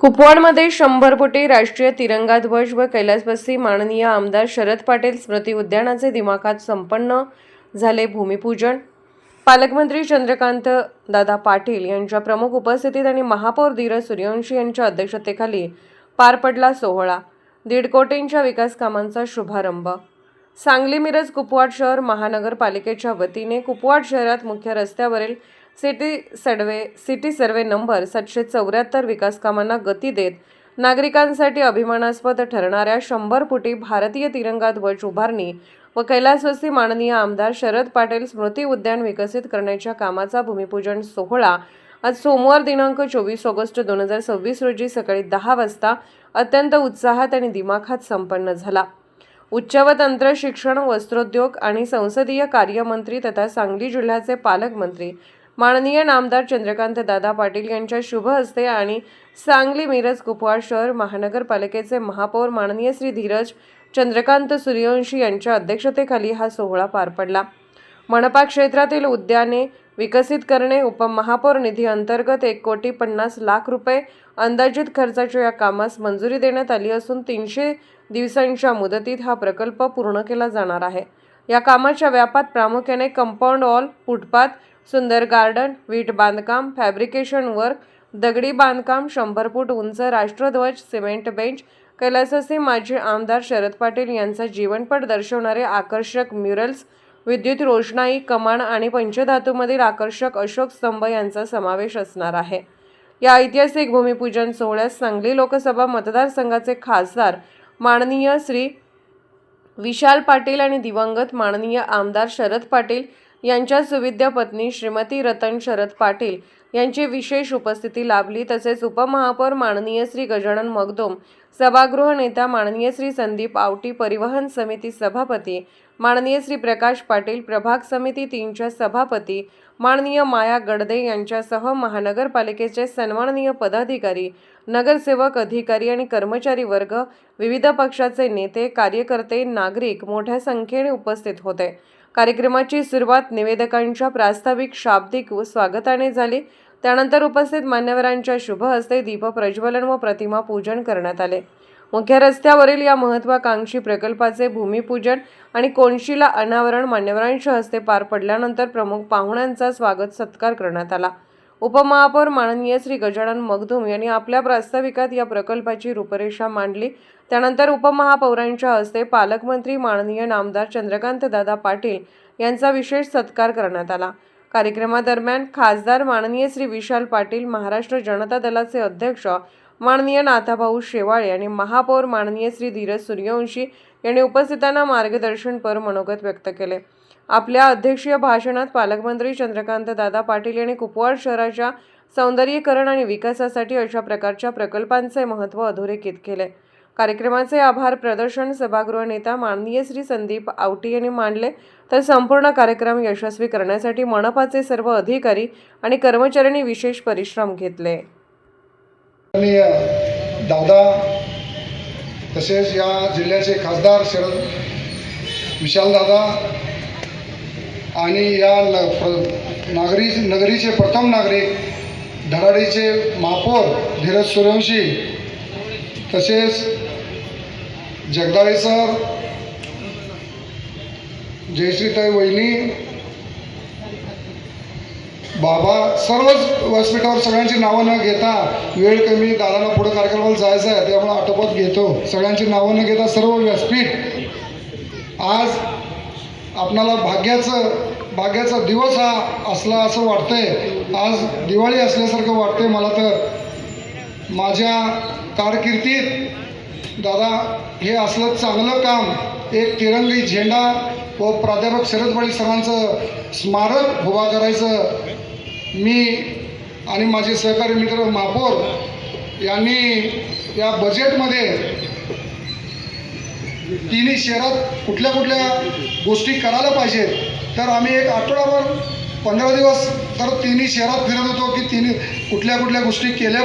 कुपवाडमध्ये 100 फुटी राष्ट्रीय तिरंगा ध्वज व कैलासवासी माननीय आमदार शरद पाटील स्मृती उद्यानाचे दिमाखात संपन्न झाले भूमिपूजन। पालकमंत्री चंद्रकांत दादा पाटील यांच्या प्रमुख उपस्थितीत आणि महापौर धीरज सूर्यवंशी यांच्या अध्यक्षतेखाली पार पडला सोहळा। 1.5 कोटींच्या विकास कामांचा शुभारंभ। सांगली मिरज कुपवाड शहर महानगरपालिकेच्या वतीने कुपवाड शहरात मुख्य रस्त्यावरील सिटी सर्वे नंबर 774 विकास कामांना गती देत नागरिकांसाठी अभिमानास्पद ठरणाऱ्या 100 फुटी भारतीय तिरंगा ध्वज उभारणी व कैलासवासी माननीय आमदार शरद पाटील स्मृती उद्यान विकसित करण्याच्या कामाचा भूमिपूजन सोहळा आज सोमवार दिनांक 24 ऑगस्ट 2026 रोजी सकाळी 10 वाजता अत्यंत उत्साहात आणि दिमाखात संपन्न झाला। उच्च व तंत्र शिक्षण, वस्त्रोद्योग आणि संसदीय कार्यमंत्री तथा सांगली जिल्ह्याचे पालकमंत्री माननीय आमदार चंद्रकांत दादा पाटील यांच्या शुभ हस्ते आणि सांगली मिरज कुपवाड शहर महानगरपालिकेचे महापौर माननीय श्री धीरज चंद्रकांत सूर्यवंशी यांच्या अध्यक्षतेखाली हा सोहळा पार पडला। मनपा क्षेत्रातील उद्याने विकसित करणे उपमहापौर निधी अंतर्गत 1,50,00,000 रुपये अंदाजित खर्चाच्या या कामास मंजुरी देण्यात आली असून 300 दिवसांच्या मुदतीत हा प्रकल्प पूर्ण केला जाणार आहे। या कामाच्या व्यापात प्रामुख्याने कंपाऊंड वॉल, फुटपाथ, सुंदर गार्डन, वीट बांधकाम, फॅब्रिकेशन वर्क, दगडी बांधकाम, 100 फूट उंच राष्ट्रध्वज, सिमेंट बेंच, कैलासवासी माजी आमदार शरद पाटील यांचा जीवनपट दर्शवणारे आकर्षक म्युरल्स, विद्युत रोषणाई, कमान आणि पंचधातूमधील आकर्षक अशोक स्तंभ यांचा समावेश असणार आहे। या ऐतिहासिक भूमिपूजन सोहळ्यास सांगली लोकसभा मतदारसंघाचे खासदार माननीय श्री विशाल पाटील आणि दिवंगत माननीय आमदार शरद पाटील यांच्या सुविद्य पत्नी श्रीमती रतन शरद पाटील यांची विशेष उपस्थिती लाभली। तसेच उपमहापौर माननीय श्री गजानन मगदुम, सभागृह नेता माननीय श्री संदीप आवटी, परिवहन समिती सभापती माननीय श्री प्रकाश पाटील, प्रभाग समिती 3च्या सभापती माननीय माया गडदे यांच्यासह महानगरपालिकेचे सन्माननीय पदाधिकारी, नगरसेवक, अधिकारी आणि कर्मचारी वर्ग, विविध पक्षाचे नेते, कार्यकर्ते, नागरिक मोठ्या संख्येने उपस्थित होते। कार्यक्रमाची सुरुवात निवेदकांच्या प्रास्ताविक शाब्दिक स्वागताने झाली। त्यानंतर उपस्थित मान्यवरांच्या शुभ हस्ते दीप प्रज्वलन व प्रतिमा पूजन करण्यात आले। मुख्य रस्त्यावरील या महत्त्वाकांक्षी प्रकल्पाचे भूमिपूजन आणि कोनशिला अनावरण मान्यवरांच्या हस्ते पार पडल्यानंतर प्रमुख पाहुण्यांचा स्वागत सत्कार करण्यात आला। उपमहापौर माननीय श्री गजानन मगदुम यांनी आपल्या प्रास्ताविकात या प्रकल्पाची रूपरेषा मांडली। त्यानंतर उपमहापौरांच्या हस्ते पालकमंत्री माननीय आमदार चंद्रकांत दादा पाटील यांचा विशेष सत्कार करण्यात आला। कार्यक्रमादरम्यान खासदार माननीय श्री विशाल पाटील, महाराष्ट्र जनता दलाचे अध्यक्ष माननीय नाथाभाऊ शेवाळे आणि महापौर माननीय श्री धीरज सूर्यवंशी यांनी उपस्थितांना मार्गदर्शनपर मनोगत व्यक्त केले। आपल्या अध्यक्षीय भाषणात पालकमंत्री चंद्रकांत दादा पाटील यांनी कुपवाड शहराच्या सौंदर्यीकरण आणि विकासासाठी अशा प्रकारच्या प्रकल्पांचे महत्त्व अधोरेखित केले। कार्यक्रमाचे आभार प्रदर्शन सभागृह नेता माननीय श्री संदीप आवटी यांनी मांडले। तर संपूर्ण कार्यक्रम यशस्वी करण्यासाठी मनपाचे सर्व अधिकारी आणि कर्मचाऱ्यांनी विशेष परिश्रम घेतले। दादा तसेच या जिल्ह्याचे खासदार विशाल दादा आणि या नगरीचे प्रथम नागरिक धडाडीचे महापौर धीरज सूर्यवंशी, तसेच जगदाळे सर, जयश्रीताई वहिनी, बाबा, सर्वच व्यासपीठावर सगळ्यांची नावं न घेता, वेळ कमी, दादांना पुढे कार्यक्रमाला जायचं आहे त्यामुळे आटोपत घेतो, सगळ्यांची नावं न घेता सर्व व्यासपीठ आज आपणाला भाग्याचा दिवस हा असला असं वाटतंय। आज दिवाळी असल्यासारखं वाटतंय मला। तर माझ्या कारकिर्दीत दादा हे असलं चांगलं काम, एक तिरंगी झेंडा व प्राध्यापक शरद पाटील सरांचं स्मारक उभा करायचं मी आणि माझे सहकारी मित्र महापौर यांनी या बजेटमध्ये तिन्ही शहरात कुठल्या गोष्टी करायला पाहिजेत। तर आम्ही एक आठवडाभर 15 दिवस तर तिन्ही शहरात फिरत होतो की कुठल्या गोष्टी केल्या